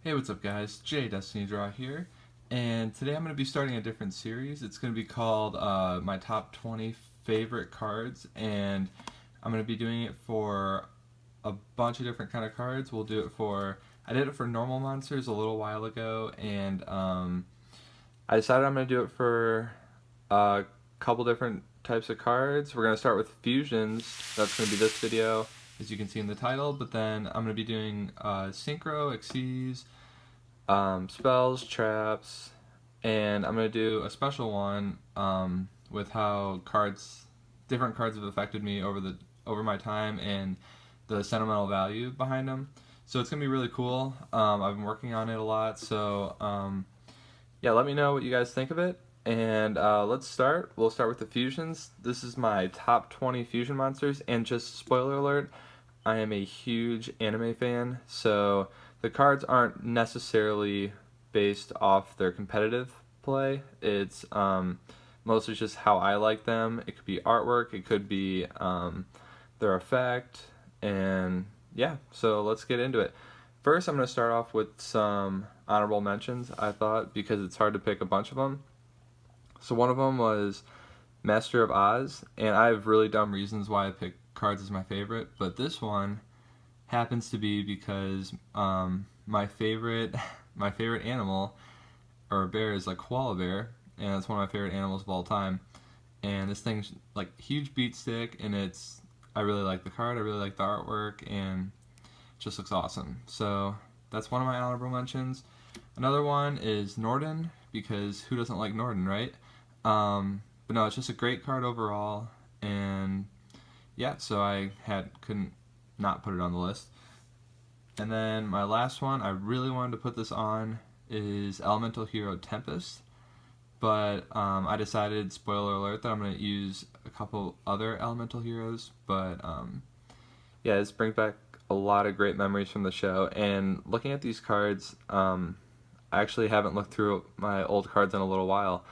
Hey, what's up guys? Jay Destiny Draw here, and today I'm going to be starting a different series. It's going to be called my top 20 favorite cards, and I'm going to be doing it for a bunch of different kind of cards. I did it for normal monsters a little while ago, and I decided I'm going to do it for a couple different types of cards. We're going to start with fusions. That's going to be this video, as you can see in the title, but then I'm going to be doing synchro, Xyz, spells, traps, and I'm going to do a special one with how different cards have affected me over my time and the sentimental value behind them. So it's going to be really cool. I've been working on it a lot, so yeah, let me know what you guys think of it. And let's start. We'll start with the fusions. This is my top 20 fusion monsters, and just spoiler alert, I am a huge anime fan, so the cards aren't necessarily based off their competitive play. It's mostly just how I like them. It could be artwork, it could be their effect, and yeah, so let's get into it. First, I'm going to start off with some honorable mentions, I thought, because it's hard to pick a bunch of them. So one of them was Master of Oz, and I have really dumb reasons why I picked cards as my favorite, but this one happens to be because my favorite animal or bear is a koala bear, and it's one of my favorite animals of all time. And this thing's like huge beat stick, and I really like the card, I really like the artwork, and it just looks awesome. So that's one of my honorable mentions. Another one is Norden, because who doesn't like Norden, right? But no, it's just a great card overall, and yeah, so I couldn't not put it on the list. And then my last one, I really wanted to put this on, is Elemental Hero Tempest, but I decided, spoiler alert, that I'm going to use a couple other elemental heroes. But yeah, this brings back a lot of great memories from the show, and looking at these cards, I actually haven't looked through my old cards in a little while.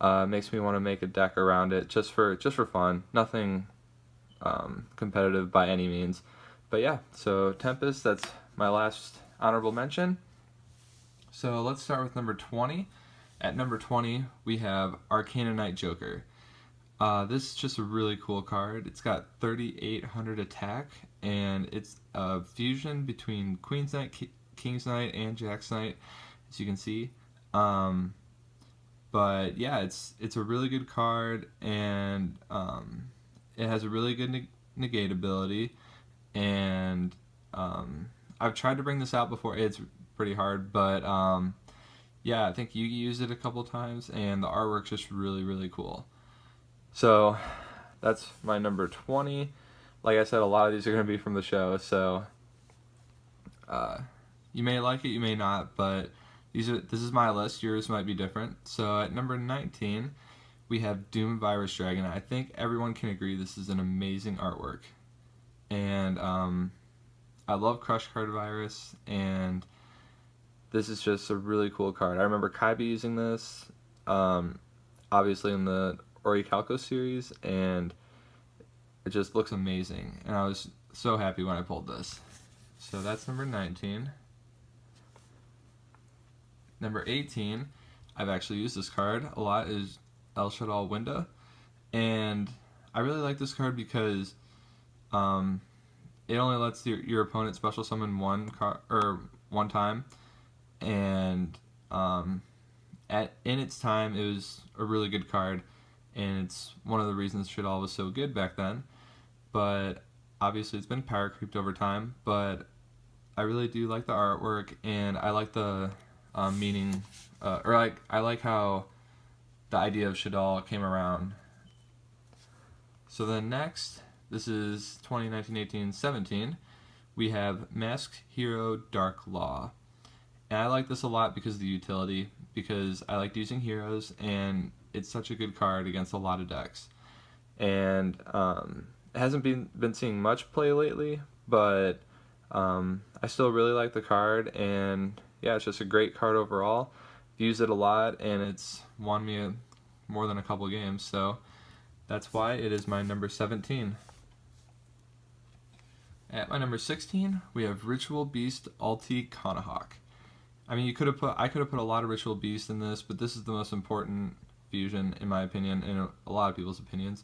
Makes me want to make a deck around it just for fun. Nothing competitive by any means. But yeah, so Tempest, that's my last honorable mention. So let's start with number 20. At number 20, we have Canaanite Joker. This is just a really cool card. It's got 3,800 attack, and it's a fusion between Queen's Knight, King's Knight, and Jack's Knight, as you can see. But yeah, it's a really good card, and it has a really good negate ability, and I've tried to bring this out before. It's pretty hard, but yeah, I think Yugioh used it a couple times, and the artwork's just really cool. So that's my number 20. Like I said, a lot of these are going to be from the show, so you may like it, you may not, but this is my list. Yours might be different. So at number 19, we have Doom Virus Dragon. I think everyone can agree this is an amazing artwork. And I love Crush Card Virus, and this is just a really cool card. I remember Kaiba using this, obviously in the Orichalco series, and it just looks amazing. And I was so happy when I pulled this. So that's number 19. Number 18, I've actually used this card a lot, is El Shaddai Winda, and I really like this card because it only lets your opponent special summon one time, and in its time it was a really good card, and it's one of the reasons Shaddai was so good back then. But obviously it's been power creeped over time, but I really do like the artwork, and I like the meaning, I like how the idea of Shaddai came around. So then next, this is 2019-18-17, we have Masked Hero Dark Law. And I like this a lot because of the utility, because I like using heroes, and it's such a good card against a lot of decks. And it hasn't been seeing much play lately, but I still really like the card, and yeah, it's just a great card overall. I've used it a lot, and it's won me more than a couple games, so that's why it is my number 17. At my number 16, we have Ritual Beast Alti Kanahawk. I mean, I could have put a lot of Ritual Beast in this, but this is the most important fusion, in my opinion, and a lot of people's opinions,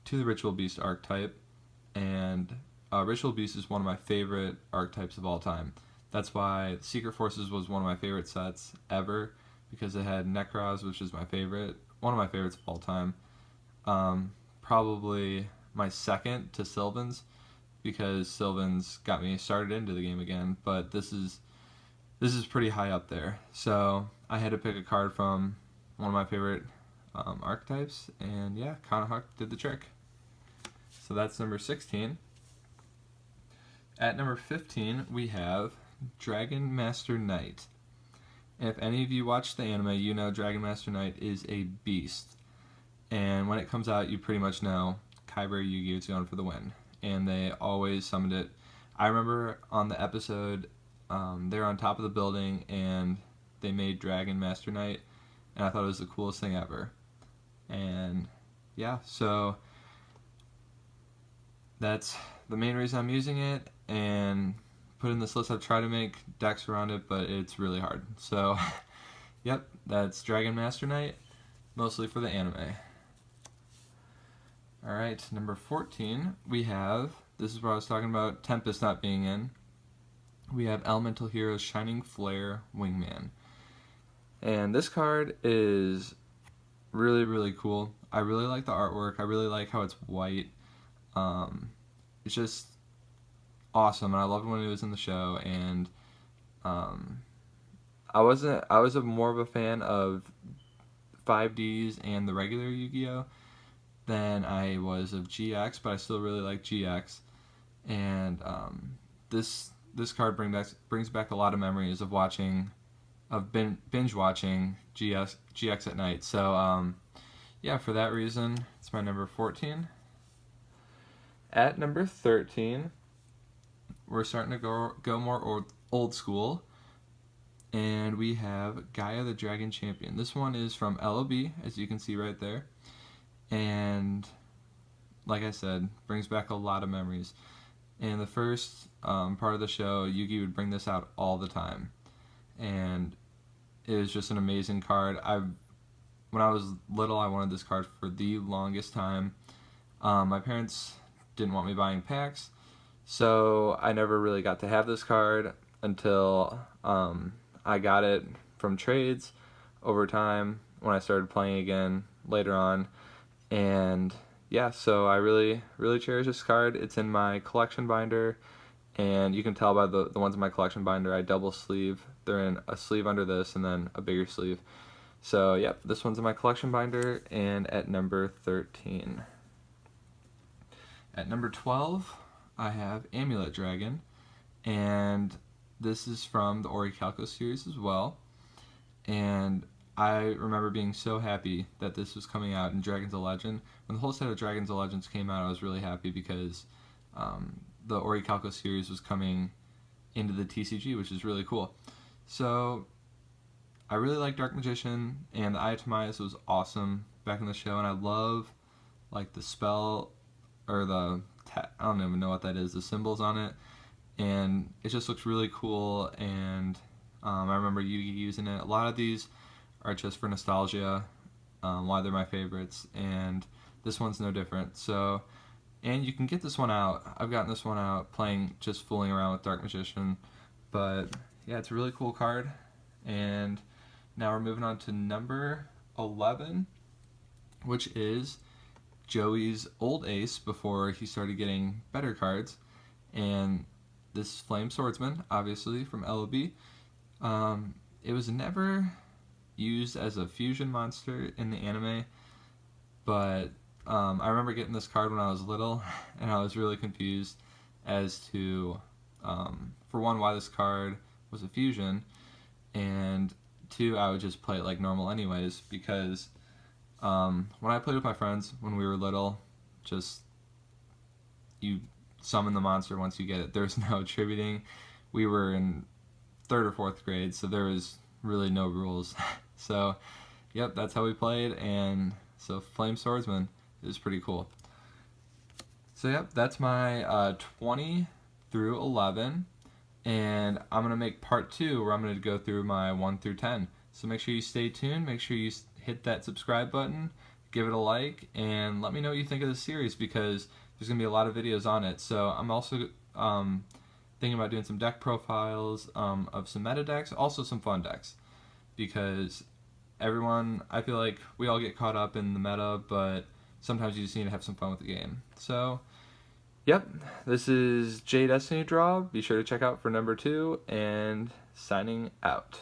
to the Ritual Beast archetype. And Ritual Beast is one of my favorite archetypes of all time. That's why Secret Forces was one of my favorite sets ever, because it had Necros, which is my favorite, one of my favorites of all time. Probably my second to Sylvan's, because Sylvan's got me started into the game again, but this is pretty high up there. So I had to pick a card from one of my favorite archetypes, and yeah, Canaanite did the trick. So that's number 16. At number 15, we have Dragon Master Knight. And if any of you watch the anime, you know Dragon Master Knight is a beast. And when it comes out, you pretty much know Kyber Yugioh is going for the win. And they always summoned it. I remember on the episode, they were on top of the building and they made Dragon Master Knight, and I thought it was the coolest thing ever. And yeah, so that's the main reason I'm using it, and put in this list. I've tried to make decks around it, but it's really hard. So yep, that's Dragon Master Knight, mostly for the anime. Alright, number 14, we have, this is where I was talking about Tempest not being in, we have Elemental Heroes Shining Flare Wingman. And this card is really, really cool. I really like the artwork. I really like how it's white. It's just awesome, and I loved when it was in the show. And I was more of a fan of 5Ds and the regular Yu-Gi-Oh than I was of GX, but I still really like GX. And this card brings back a lot of memories of binge watching GX at night. So yeah, for that reason, it's my number 14. At number 13, we're starting to go more old school, and we have Gaia the Dragon Champion. This one is from LOB, as you can see right there, and like I said, brings back a lot of memories. In the first part of the show, Yugi would bring this out all the time, and it was just an amazing card. When I was little, I wanted this card for the longest time. My parents didn't want me buying packs, so I never really got to have this card until I got it from trades over time when I started playing again later on. And yeah, so I really, really cherish this card. It's in my collection binder, and you can tell by the ones in my collection binder, I double sleeve. They're in a sleeve under this and then a bigger sleeve. So yep, this one's in my collection binder, and at number 13. At number 12, I have Amulet Dragon, and this is from the Orichalco series as well. And I remember being so happy that this was coming out in Dragons of Legend. When the whole set of Dragons of Legends came out, I was really happy because the Orichalco series was coming into the TCG, which is really cool. So I really like Dark Magician, and the Eye of Timaeus was awesome back in the show, and I love like the spell, or I don't even know what that is, the symbols on it, and it just looks really cool. And I remember Yugi using it. A lot of these are just for nostalgia, why they're my favorites, and this one's no different. So, and you can get this one out. I've gotten this one out playing, just fooling around with Dark Magician, but yeah, it's a really cool card. And now we're moving on to number 11, which is Joey's old ace before he started getting better cards, and this is Flame Swordsman, obviously from LOB. It was never used as a fusion monster in the anime, but I remember getting this card when I was little, and I was really confused as to, for one, why this card was a fusion, and two, I would just play it like normal anyways, because when I played with my friends when we were little, just you summon the monster once you get it. There's no attributing. We were in 3rd or 4th grade, so there was really no rules. So yep, that's how we played, and so Flame Swordsman is pretty cool. So yep, that's my 20 through 11, and I'm going to make part 2 where I'm going to go through my 1 through 10. So make sure you stay tuned, make sure you hit that subscribe button, give it a like, and let me know what you think of the series, because there's going to be a lot of videos on it. So I'm also thinking about doing some deck profiles of some meta decks, also some fun decks, because I feel like we all get caught up in the meta, but sometimes you just need to have some fun with the game. So, yep, this is J Destiny Draw. Be sure to check out for number 2, and signing out.